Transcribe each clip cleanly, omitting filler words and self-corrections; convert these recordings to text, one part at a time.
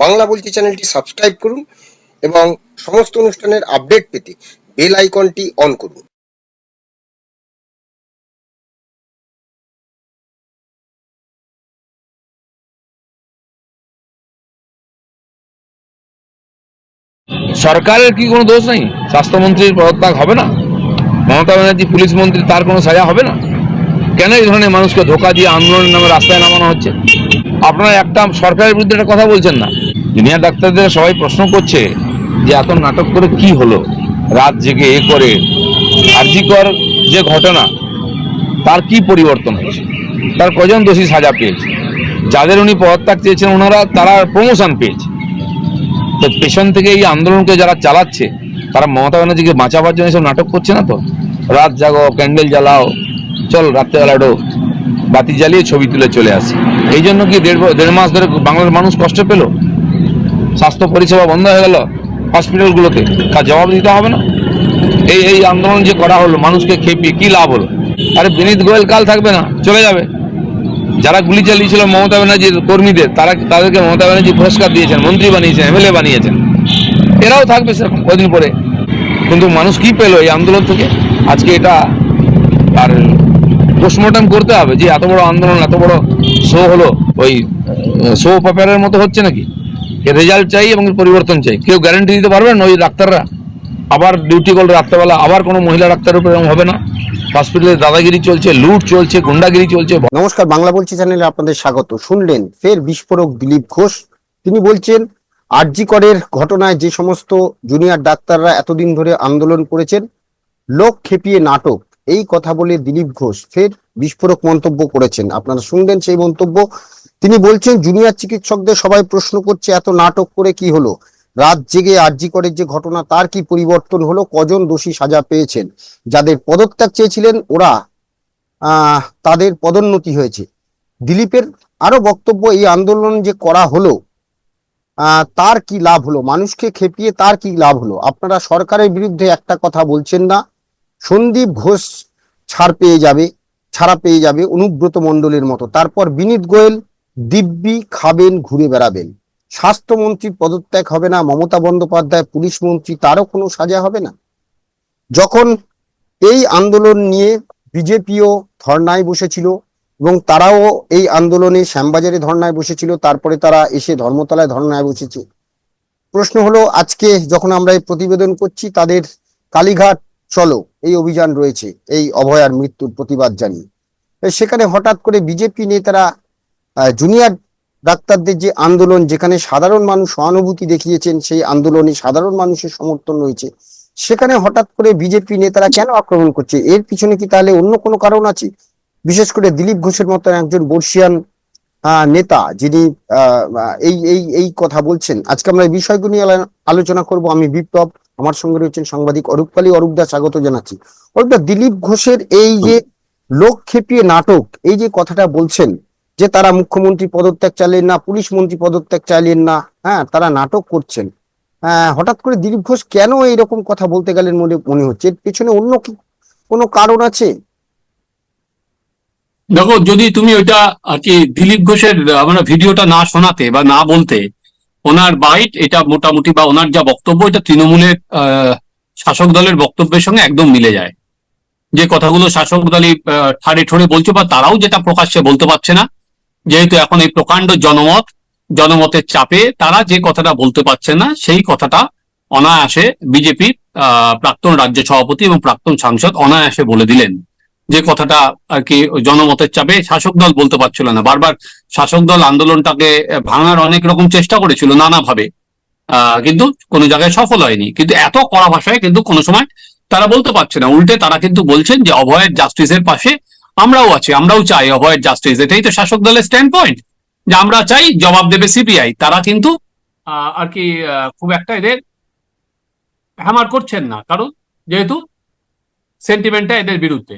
বাংলা বলছি চ্যানেলটি সাবস্ক্রাইব করুন এবং সমস্ত অনুষ্ঠানের আপডেট পেতে বেল আইকনটি অন করুন। সরকারের কি কোনো দোষ নেই? স্বাস্থ্যমন্ত্রীর পদত্যাগ হবে না? মমতা ব্যানার্জি পুলিশ মন্ত্রী, তার কোনো সাজা হবে না? কেন এই ধরনের মানুষকে ধোকা দিয়ে আন্দোলনের নামে রাস্তায় নামানো হচ্ছে? আপনারা একটা সরকারের বিরুদ্ধে একটা কথা বলছেন না। জুনিয়র ডাক্তারদের সবাই প্রশ্ন করছে যে এত নাটক করে কি হলো, রাত জেগে এ করে আরজিকর যে ঘটনা, তার কি পরিবর্তন হয়েছে? তার কজন দোষী সাজা পেয়েছে? যাদের উনি পদত্যাগ চেয়েছেন ওনারা তারা প্রমোশন পেয়েছে। তো পেছন থেকে এই আন্দোলনকে যারা চালাচ্ছে তারা মমতা ব্যানার্জিকে বাঁচাবার জন্য এসব নাটক করছে না তো? রাত জাগো, ক্যান্ডেল জ্বালাও, চল রাত্রেবেলা বাতি জ্বালিয়ে ছবি তুলে চলে আসে। এই জন্য কি দেড় মাস ধরে বাংলার মানুষ কষ্ট পেল? স্বাস্থ্য পরিষেবা বন্ধ হয়ে গেল হসপিটালগুলোতে, তার জবাব দিতে হবে না? এই আন্দোলন যে করা হলো মানুষকে খেপিয়ে কি লাভ হলো? আরে বিনীত গোয়েল কাল থাকবে না, চলে যাবে। যারা গুলি চালিয়েছিল মমতা ব্যানার্জির কর্মীদের, তাদেরকে মমতা ব্যানার্জি পুরস্কার দিয়েছেন, মন্ত্রী বানিয়েছেন, এমএলএ বানিয়েছেন। এরাও থাকবে সেরকম কদিন পরে। কিন্তু মানুষ কি পেল এই আন্দোলন থেকে? আজকে এটা আর পোস্টমর্টম করতে হবে যে এত বড় আন্দোলন, এত বড় শো হলো, ওই শো পেপারের মতো হচ্ছে নাকি? এর রেজাল্ট চাই এবং পরিবর্তন চাই। কেউ গ্যারান্টি দিতে পারবেন ওই ডাক্তাররা আবার ডিউটি করলে রাত্রেবেলা আবার কোনো মহিলা ডাক্তারের উপর এরকম হবে না? হসপিটালে দাদাগিরি চলছে, লুট চলছে, গুন্ডাগিরি চলছে। নমস্কার, বাংলা বলছি চ্যানেলে আপনাদের স্বাগত। শুনলেন ফের বিস্ফোরক দিলীপ ঘোষ। তিনি বলছেন আরজি করের ঘটনায় যে সমস্ত জুনিয়র ডাক্তাররা এতদিন ধরে আন্দোলন করেছেন, লোক খেপিয়ে নাটক, এই কথা বলে দিলীপ ঘোষ ফের বিস্ফোরক মন্তব্য করেছেন। আপনারা শুনলেন সেই মন্তব্য। তিনি বলছেন জুনিয়র চিকিৎসকদের সবাই প্রশ্ন করছে এত নাটক করে কি হলো, রাত জেগে আরজি করের যে ঘটনা তার কি পরিবর্তন হলো, কজন দোষী সাজা পেয়েছেন, যাদের পদত্যাগ চেয়েছিলেন ওরা তাদের পদোন্নতি হয়েছে। দিলীপের আরো বক্তব্য, এই আন্দোলন যে করা হলো তার কি লাভ হলো, মানুষকে খেপিয়ে তার কি লাভ হলো? আপনারা সরকারের বিরুদ্ধে একটা কথা বলছেন না। সন্দীপ ঘোষ ছাড়া পেয়ে যাবে অনুব্রত মণ্ডলের মতো, তারপর বিনীত গোয়েল দিব্যি খাবেন, ঘুরে বেড়াবেন। স্বাস্থ্যমন্ত্রীর পদত্যাগ হবে না, মমতা বন্দ্যোপাধ্যায় পুলিশ মন্ত্রী, তারও কোনো সাজা হবে না। যখন এই আন্দোলন নিয়ে বিজেপিও ধর্নায় বসেছিল এবং তারাও এই আন্দোলনে শ্যামবাজারে ধর্নায় বসেছিল, তারপরে তারা এসে ধর্মতলায় ধর্নায় বসেছে। প্রশ্ন হলো আজকে যখন আমরা এই প্রতিবেদন করছি, তাদের কালীঘাট চলো এই অভিযান রয়েছে এই অভয়ার মৃত্যুর প্রতিবাদ জানিয়ে। সেখানে হঠাৎ করে বিজেপি নেতারা জুনিয়র ডাক্তারদের যে আন্দোলন, যেখানে সাধারণ মানুষ সহানুভূতি দেখিয়েছেন, সেই আন্দোলনে সাধারণ মানুষের সমর্থন রয়েছে, সেখানে হঠাৎ করে বিজেপি নেতারা কেন আক্রমণ করছে? এর পিছনে কি তাহলে অন্য কোনো কারণ আছে? বিশেষ করে দিলীপ ঘোষের মতো একজন বর্ষিয়ান নেতা যিনি এই এই এই কথা বলছেন। আজকে আমরা এই বিষয়গুলো নিয়ে আলোচনা করব। আমি বিপ্লব, আমার সঙ্গে রয়েছেন সাংবাদিক অরূপ কালী। অরূপদা, স্বাগত জানাচ্ছি। অরূপদা, দিলীপ ঘোষের এই যে লোক খেপিয়ে নাটক, এই যে কথাটা বলছেন যে তারা মুখ্যমন্ত্রী পদত্যাগ চাইলেন না, পুলিশ মন্ত্রী পদত্যাগ চাইলেন না, তারা নাটক করছেন, হঠাৎ করে দিলীপ ঘোষ কেন এইরকম কথা বলতে গেলেন মনে হচ্ছে? এর পেছনে অন্য কি কোনো কারণ আছে? দেখো, যদি তুমি ওইটা আর কি দিলীপ ঘোষের আমরা ভিডিওটা না শোনাতে বা না বলতে, ওনার বাইট এটা মোটামুটি বা ওনার যা বক্তব্য এটা তৃণমূলের শাসক দলের বক্তব্যের সঙ্গে একদম মিলে যায়। যে কথাগুলো শাসক দলই ঠাড়ে ঠোড়ে বলছে বা তারাও যেটা প্রকাশ্যে বলতে পারছে না, যেহেতু এখন এই প্রকাণ্ড জনমতের চাপে তারা যে কথাটা বলতে পারছে না, সেই কথাটা অনায়াসে বিজেপির প্রাক্তন রাজ্য সভাপতি এবং প্রাক্তন সাংসদ অনায়াসে বলে দিলেন। যে কথাটা আর কি জনমতের চাপে শাসক দল বলতে পারছিল না। বারবার শাসক দল আন্দোলনটাকে ভাঙার অনেক রকম চেষ্টা করেছিল নানাভাবে, কিন্তু কোনো জায়গায় সফল হয়নি। কিন্তু এত কড়া ভাষায় কিন্তু কোনো সময় তারা বলতে পারছে না। উল্টে তারা কিন্তু বলছেন যে অভয়ের জাস্টিসের পাশে আমরাও আছি, আমরাও চাই অভয়ের জাস্টিস। এটাই তো শাসক দলের স্ট্যান্ড পয়েন্ট, যে আমরা চাই, জবাব দেবে সিবিআই। তারা কিন্তু আর কি খুব একটা এদের হ্যামার করছেন না, কারণ যেহেতু সেন্টিমেন্টটা এদের বিরুদ্ধে।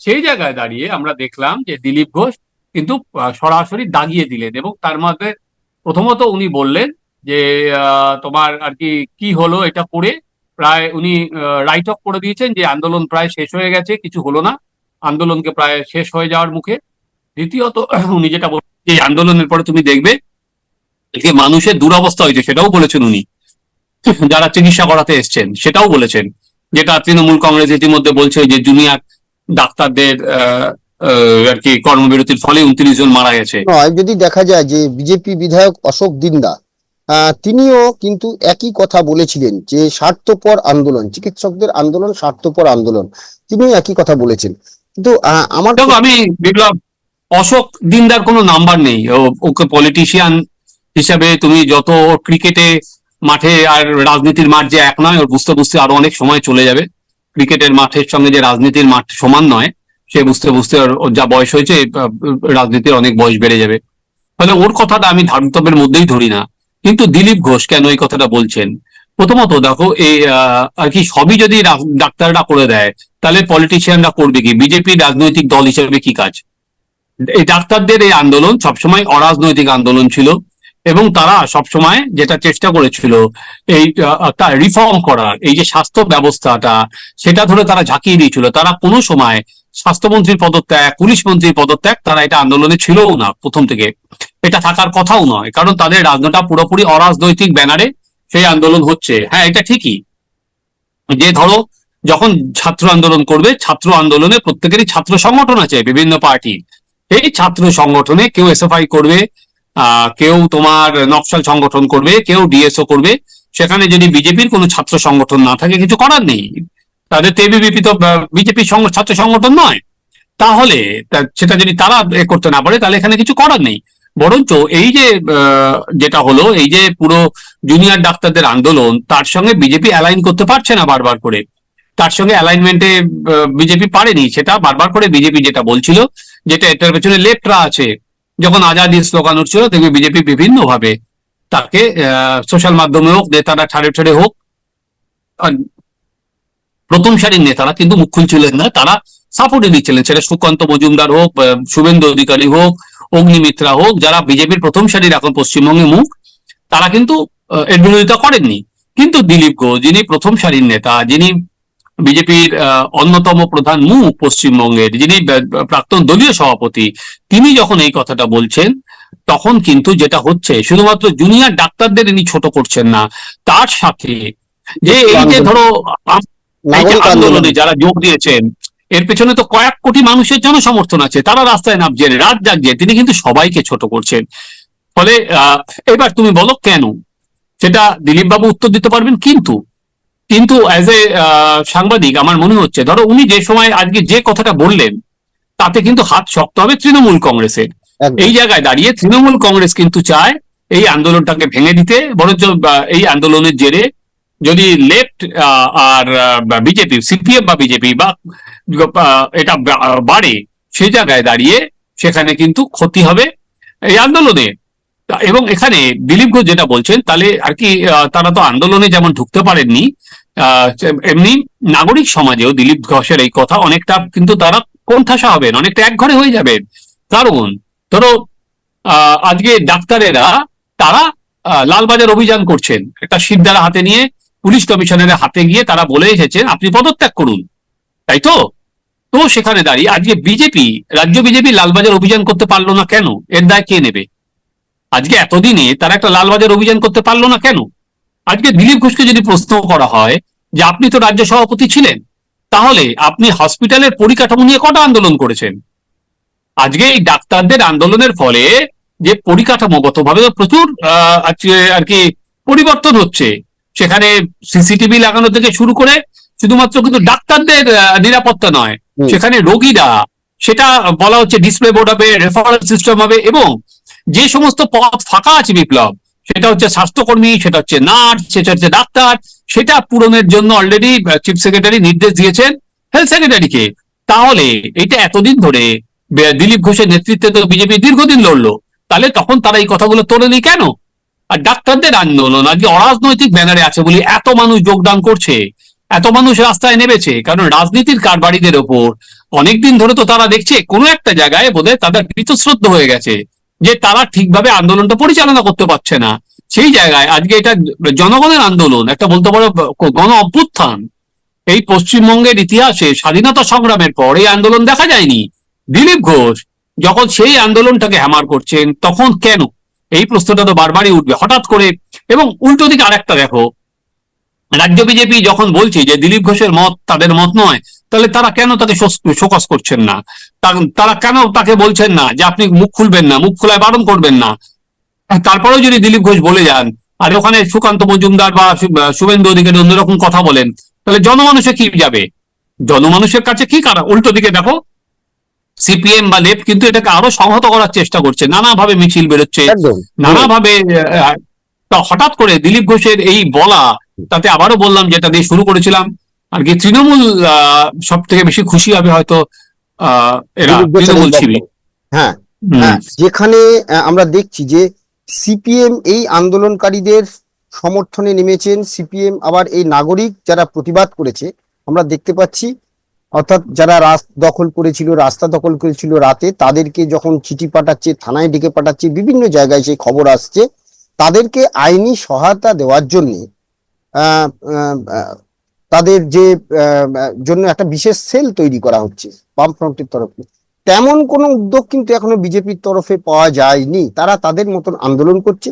সেই জায়গায় দাঁড়িয়ে আমরা দেখলাম যে দিলীপ ঘোষ কিন্তু সরাসরি দাগিয়ে দিলেন, এবং তার মধ্যে প্রথমত উনি বললেন যে তোমার আর কি কি হলো এটা করে, প্রায় উনি রাইট অফ করে দিয়েছেন যে আন্দোলন প্রায় শেষ হয়ে গেছে, কিছু হলো না, আন্দোলনকে প্রায় শেষ হয়ে যাওয়ার মুখে। দ্বিতীয়ত উনি যেটা বলছেন যে আন্দোলনের পরে তুমি দেখবে আজকে মানুষের দুরবস্থা হয়েছে সেটাও বলেছেন উনি, যারা চিকিৎসা করাতে এসছেন সেটাও বলেছেন, যেটা তৃণমূল কংগ্রেস ইতিমধ্যে বলছে যে জুনিয়র ডাক্তারদের আর কি কর্মবিরতির ফলে 29 জন মারা গেছে। নয়, যদি দেখা যায় যে বিজেপি বিধায়ক অশোক দিন্দা তিনিও কিন্তু একই কথা বলেছিলেন যে স্বার্থপর আন্দোলন, চিকিৎসকদের আন্দোলন স্বার্থপর আন্দোলন, তিনিও একই কথা বলেছেন। কিন্তু আমার দেখো, আমি বিপ্লব, অশোক দিনদার কোনো নাম্বার নেই, ওকে পলিটিশিয়ান হিসাবে তুমি যত ক্রিকেটে মাঠে আর রাজনীতির মাঠ যে এক নয়, ওর বুঝতে বুঝতে আরো অনেক সময় চলে যাবে। ক্রিকেটের মাঠের সঙ্গে যে রাজনীতির মাঠ সমান নয়, সে বুঝতে বুঝতে ওর যা বয়স হয়েছে, রাজনীতির অনেক বয়স বেড়ে যাবে। ফলে ওর কথাটা আমি ধার্তব্যের মধ্যেই ধরি না। কিন্তু দিলীপ ঘোষ কেন এই কথাটা বলছেন? প্রথমত দেখো, এই আর কি সবই যদি ডাক্তাররা করে দেয়, তাহলে পলিটিশিয়ানরা করবে কি? বিজেপি রাজনৈতিক দল হিসেবে কি কাজ? এই ডাক্তারদের এই আন্দোলন সবসময় অরাজনৈতিক আন্দোলন ছিল, এবং তারা সবসময় যেটা চেষ্টা করেছিল এই রিফর্ম করার, এই যে স্বাস্থ্য ব্যবস্থাটা, সেটা ধরে তারা ঝাঁকিয়ে দিয়েছিল। তারা কোনো সময় স্বাস্থ্যমন্ত্রীর পদত্যাগ, পুলিশ মন্ত্রীর পদত্যাগ, তারা এটা আন্দোলনে ছিলও না প্রথম থেকে, এটা থাকার কথাও নয়, কারণ তাদের রাজনীতিটা পুরোপুরি অরাজনৈতিক ব্যানারে সেই আন্দোলন হচ্ছে। হ্যাঁ, এটা ঠিকই যে ধরো যখন ছাত্র আন্দোলন করবে, ছাত্র আন্দোলনে প্রত্যেকেরই ছাত্র সংগঠন আছে বিভিন্ন পার্টি, এই ছাত্র সংগঠনে কেউ এসএফআই করবে, কেউ তোমার নকশাল সংগঠন করবে, কেউ ডিএসও করবে। সেখানে যদি বিজেপির কোনো ছাত্র সংগঠন না থাকে, কিছু করার নেই, তাদের তো এবিভিপি তো বিজেপির ছাত্র সংগঠন নয়, তাহলে সেটা যদি তারা করতে না পারে, তাহলে এখানে কিছু করার নেই। বরঞ্চ এই যে যেটা হলো, এই যে পুরো জুনিয়র ডাক্তারদের আন্দোলন, তার সঙ্গে বিজেপি অ্যালাইন করতে পারছে না বারবার করে, তার সঙ্গে অ্যালাইনমেন্টে বিজেপি পারেনি। সেটা বারবার করে বিজেপি যেটা বলছিল, যেটা এটার পেছনে লেফটরা আছে, যখন আজাদির স্লোগান উঠছিল, দেখবে বিজেপি বিভিন্ন ভাবে তাকে সোশ্যাল মাধ্যমে হোক, নেতারা ঠাড়ে ঠাড়ে হোক, প্রথম সারির নেতারা কিন্তু মুখ খুলছিলেন না, তারা সাপোর্টে দিচ্ছিলেন। সেটা সুকান্ত মজুমদার হোক, শুভেন্দু অধিকারী হোক, অগ্নিমিত্রা হোক, যারা বিজেপির প্রথম সারির এখন পশ্চিমবঙ্গে মুখ, তারা কিন্তু এর বিরোধিতা করেননি। কিন্তু দিলীপ ঘোষ, যিনি প্রথম সারির নেতা, যিনি বিজেপির অন্যতম প্রধান মুখ পশ্চিমবঙ্গের, যিনি প্রাক্তন দলীয় সভাপতি, তিনি যখন এই কথাটা বলছেন, তখন কিন্তু যেটা হচ্ছে, শুধুমাত্র জুনিয়র ডাক্তারদের ইনি ছোট করছেন না, তার সাথে যে এই যে ধরো এই যে আন্দোলনে যারা যোগ দিয়েছেন, এর পেছনে তো কয়েক কোটি মানুষের জনসমর্থন আছে, তারা রাস্তায় নামছেন, রাত জাগছেন, তিনি কিন্তু সবাইকে ছোট করছেন। ফলে এবার তুমি বলো কেন, সেটা দিলীপ বাবু উত্তর দিতে পারবেন। কিন্তু কিন্তু অ্যাজ এ সাংবাদিক আমার মনে হচ্ছে, ধরো উনি যে সময় আজকে যে কথাটা বললেন, তাতে কিন্তু হাত শক্ত হবে তৃণমূল কংগ্রেসের। এই জায়গায় দাঁড়িয়ে তৃণমূল কংগ্রেস কিন্তু চায় এই আন্দোলনটাকে ভেঙে দিতে, বরঞ্চ এই আন্দোলনের জেরে যদি লেফট আর বিজেপি, সিপিএম বা বিজেপি বা এটা বাড়ে, সেই জায়গায় দাঁড়িয়ে সেখানে কিন্তু ক্ষতি হবে এই আন্দোলনে। এবং এখানে দিলীপ ঘোষ যেটা বলছেন, তাহলে আর কি তারা তো আন্দোলনে যেমন ঢুকতে পারেননি, এমনি নাগরিক সমাজেও দিলীপ ঘোষের এই কথা অনেকটা কিন্তু তারা কোণঠাসা হবেন, অনেকটা একঘরে হয়ে যাবেন। কারণ ধরো আজকে ডাক্তারেরা তারা লালবাজার অভিযান করছেন, একটা সিদ্ধারা হাতে নিয়ে পুলিশ কমিশনারের হাতে গিয়ে তারা বলে এসেছেন আপনি পদত্যাগ করুন, তাই তো? তো সেখানে দাঁড়িয়ে আজকে বিজেপি, রাজ্য বিজেপি লালবাজার অভিযান করতে পারলো না কেন? এর দায় কে নেবে? আজকে এতদিনে তারা একটা লালবাজার অভিযান করতে পারলো না কেন? আজকে দিলীপ ঘোষকে যদি প্রশ্ন করা হয় যে আপনি তো রাজ্য সভাপতি ছিলেন, তাহলে আপনি হসপিটালের পরিকাঠামো নিয়ে কটা আন্দোলন করেছেন? আজকে এই ডাক্তারদের আন্দোলনের ফলে যে পরিকাঠামোগতভাবে প্রচুর আর কি পরিবর্তন হচ্ছে, সেখানে সিসিটিভি লাগানো থেকে শুরু করে শুধুমাত্র কিন্তু ডাক্তারদের নিরাপত্তা নয়, সেখানে রোগীরা, সেটা বলা হচ্ছে ডিসপ্লে বোর্ড হবে, রেফারেল সিস্টেম হবে, এবং যে সমস্ত পদ ফাঁকা আছে বিপ্লব, সেটা হচ্ছে স্বাস্থ্যকর্মী, সেটা হচ্ছে নার্স, সেটা হচ্ছে ডাক্তার, সেটা পূরণের জন্য অলরেডি চিফ সেক্রেটারি নির্দেশ দিয়েছেন হেলথ সেক্রেটারিকে। তাহলে এটা এতদিন ধরে দিলীপ ঘোষের নেতৃত্বে তো বিজেপি দীর্ঘদিন লড়লো, তাহলে তখন তারা এই কথাগুলো তোলেনি কেন? আর ডাক্তারদের আন্দোলন আজকে অরাজনৈতিক ব্যানারে আছে বলে এত মানুষ যোগদান করছে, এত মানুষ রাস্তায় নেমেছে, কারণ রাজনীতির কারবারিদের ওপর অনেকদিন ধরে তো তারা দেখছে কোনো একটা জায়গায় বোধহয় তাদের বীতশ্রদ্ধ হয়ে গেছে, যে তারা ঠিকভাবে আন্দোলনটা পরিচালনা করতে পারছে না। সেই জায়গায় আজকে এটা জনগণের আন্দোলন, একটা বলতে পারো গণ অভ্যুত্থান। এই পশ্চিমবঙ্গের ইতিহাসে স্বাধীনতা সংগ্রামের পর এই আন্দোলন দেখা যায়নি। দিলীপ ঘোষ যখন সেই আন্দোলনটাকে হ্যামার করছেন, তখন কেন? এই প্রশ্নটা তো বারবারই উঠবে হঠাৎ করে। এবং উল্টো দিকে আরেকটা দেখো, রাজ্য বিজেপি যখন বলছে যে দিলীপ ঘোষের মত তাদের মত নয়, তাহলে তারা কেন তাকে শোকজ করছেন না? তারা কেন তাকে বলছেন না যে আপনি মুখ খুলবেন না, মুখ খোলায় বারণ করবেন না? তারপরেও যদি দিলীপ ঘোষ বলে যান আর ওখানে সুকান্ত মজুমদার বা শুভেন্দু অধিকারী অন্যরকম কথা বলেন, তাহলে জনমানুষে কি যাবে? জনমানুষের কাছে কি কারা? উল্টো দিকে দেখো, সিপিএম বা লেফট কিন্তু এটাকে আরো সংহত করার চেষ্টা করছে, নানাভাবে মিছিল বেরোচ্ছে, একদম। নানাভাবে। তা হঠাৎ করে দিলীপ ঘোষের এই বলা, তাতে আবারও বললাম যেটা দিয়ে শুরু করেছিলাম, আর কি তৃণমূল সব থেকে বেশি খুশি হবে হয়তো এরা দিলীপ ঘোষের এই তৃণমূল বক্তব্য। শিবির। হ্যাঁ, হুম। যেখানে আমরা দেখছি যে সিপিএম এই আন্দোলনকারীদের সমর্থনে নেমেছেন, সিপিএম আবার এই নাগরিক যারা প্রতিবাদ করেছে আমরা দেখতে পাচ্ছি, অর্থাৎ যারা রাস্তা দখল করেছিল রাতে, তাদেরকে যখন চিঠি পাঠাচ্ছে, থানায় ডেকে পাঠাচ্ছে, বিভিন্ন জায়গায় সেই খবর আসছে, তাদেরকে আইনি সহায়তা দেওয়ার জন্য তাদের যে জন্য একটা বিশেষ সেল তৈরি করা হচ্ছে বামফ্রন্টের তরফে। তেমন কোনো উদ্যোগ কিন্তু এখনো বিজেপির তরফে পাওয়া যায়নি। তারা তাদের মতন আন্দোলন করছে,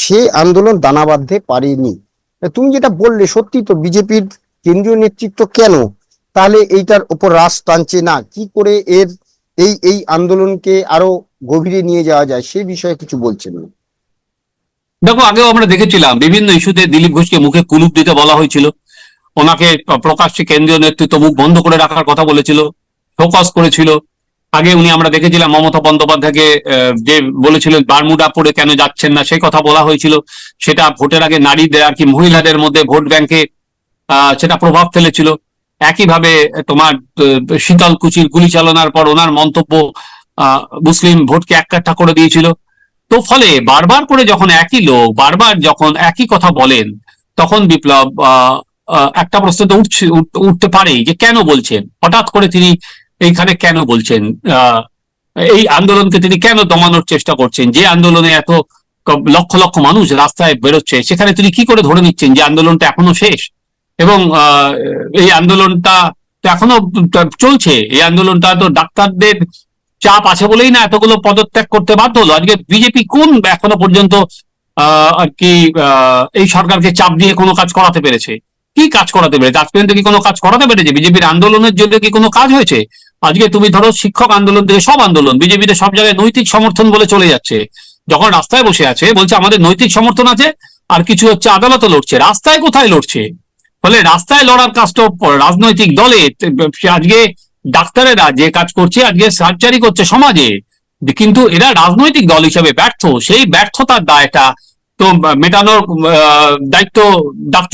সে আন্দোলন দানা বাঁধতে পারেনি। তুমি যেটা বললে সত্যি তো, বিজেপির কেন্দ্রীয় নেতৃত্ব কেন তাহলে এইটার উপর রাশ টানছে না? কি করে এই আন্দোলনকে আরো গভীরে নিয়ে যাওয়া যায় সে বিষয়ে কিছু বলছেন না। দেখো, আগেও আমরা দেখেছিলাম বিভিন্ন ইস্যুতে দিলীপ ঘোষকে মুখে কুলুপ দিতে বলা হয়েছিল, ওনাকে প্রকাশ্যে কেন্দ্রীয় নেতৃত্ব মুখ বন্ধ করে রাখার কথা বলেছিল, ফোকাস করেছিল। আগে আমরা দেখেছিলাম মমতা বন্দ্যোপাধ্যায়কে যে বলেছিলেন বারমুডা পরে কেন যাচ্ছেন না, সেই কথা বলা হয়েছিল। সেটা ভোটের আগে নারীদের আর কি মহিলাদের মধ্যে ভোট ব্যাংকে সেটা প্রভাব ফেলেছিল। একইভাবে তোমার শীতলকুচির গুলি চালনার পর ওনার মন্তব্য মুসলিম ভোটকে এককাঠা করে দিয়েছিল। তো ফলে বারবার করে যখন একই লোক বারবার যখন একই কথা বলেন, তখন বিপ্লব একটা প্রশ্ন তো উঠতে পারেই যে কেন বলছেন, হঠাৎ করে তিনি এইখানে কেন বলছেন, এই আন্দোলনকে তিনি কেন দমানোর চেষ্টা করছেন? যে আন্দোলনে এত লক্ষ লক্ষ মানুষ রাস্তায় বেরোচ্ছে, সেখানে তিনি কি করে ধরে নিচ্ছেন যে আন্দোলনটা এখনো শেষ? এবং এই আন্দোলনটা তো এখনো চলছে। এই আন্দোলনটা তো ডাক্তারদের চাপ আছে বলেই না এতগুলো পদত্যাগ করতে বাধ্য হলো। আজকে বিজেপি কোন এখনো পর্যন্ত আর কি এই সরকারকে চাপ দিয়ে কোনো কাজ করাতে পেরেছে? কি কাজ করাতে পেরেছে আজ পর্যন্ত? কি কোনো কাজ করাতে পেরেছে? বিজেপির আন্দোলনের জন্য কি কোনো কাজ হয়েছে? আজকে তুমি ধরো শিক্ষক আন্দোলন থেকে সব আন্দোলন, বিজেপিতে সব জায়গায় নৈতিক সমর্থন বলে চলে যাচ্ছে। যখন রাস্তায় বসে আছে বলছে আমাদের নৈতিক সমর্থন আছে, আর কিছু হচ্ছে আদালতে লড়ছে, রাস্তায় কোথায় লড়ছে? ফলে রাস্তায় লড়ার কাজটা রাজনৈতিক দলে। আজকে ডাক্তারেরা যে কাজ করছে, আজকে সার্জারি করছে সমাজে, কিন্তু এরা রাজনৈতিক দল হিসেবে ব্যর্থ। সেই ব্যর্থতার দায়টা তো মেটানোর দায়িত্ব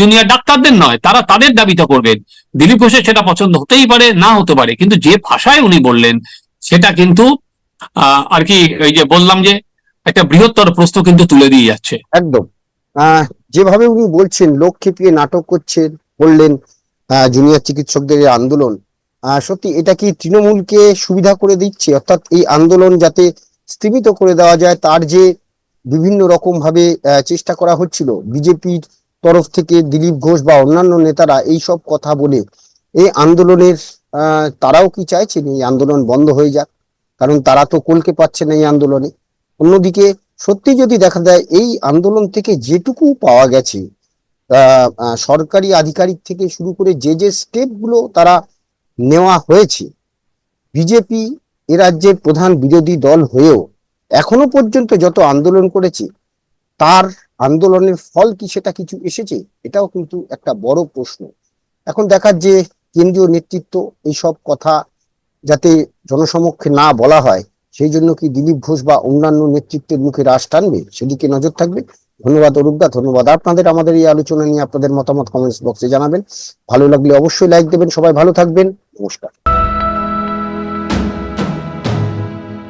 জুনিয়র ডাক্তারদের নয়, তারা তাদের দাবিটা করবেন। দিলীপ ঘোষের সেটা পছন্দ হতেই পারে, না হতে পারে, কিন্তু যে ভাষায় উনি বললেন সেটা কিন্তু আর কি এই যে বললাম যে একটা বৃহত্তর প্রশ্ন কিন্তু তুলে দিয়ে যাচ্ছে। একদম। যেভাবে উনি বলছেন, লোক খেপিয়ে নাটক করছেন বললেন জুনিয়র চিকিৎসকদের এই আন্দোলন, সত্যি এটা কি তৃণমূলকে সুবিধা করে দিচ্ছে? অর্থাৎ এই আন্দোলন যাতে স্থগিত করে দেওয়া যায়, তার যে বিভিন্ন রকম ভাবে চেষ্টা করা হচ্ছিল বিজেপির তরফ থেকে, দিলীপ ঘোষ বা অন্যান্য নেতারা এই সব কথা বলে এই আন্দোলনের তারাও কি চাইছেন এই আন্দোলন বন্ধ হয়ে যাক? কারণ তারা তো কলকে পাচ্ছে না এই আন্দোলনে। অন্যদিকে সত্যি যদি দেখা যায় এই আন্দোলন থেকে যেটুকু পাওয়া গেছে, সরকারি আধিকারিক থেকে শুরু করে যে স্টেপ গুলো তারা নেওয়া হয়েছে, বিজেপি এ রাজ্যের প্রধান বিরোধী দল হয়েও এখনো পর্যন্ত যত আন্দোলন করেছে, তার আন্দোলনের ফল কি সেটা কিছু এসেছে? এটাও কিন্তু একটা বড় প্রশ্ন। এখন দেখার যে কেন্দ্রীয় নেতৃত্ব এইসব কথা যাতে জনসমক্ষে না বলা হয়, সেই জন্য কি দিলীপ ঘোষ বা অন্যান্য নেতৃত্বের মুখে রাশ টানবে, সেদিকে নজর থাকবে। ধন্যবাদ অরূপদা, ধন্যবাদ আপনাদের আমাদের এই আলোচনা নিয়ে আপনাদের মতামত কমেন্টস বক্সে জানাবেন। ভালো লাগলে অবশ্যই লাইক দেবেন। সবাই ভালো থাকবেন, নমস্কার।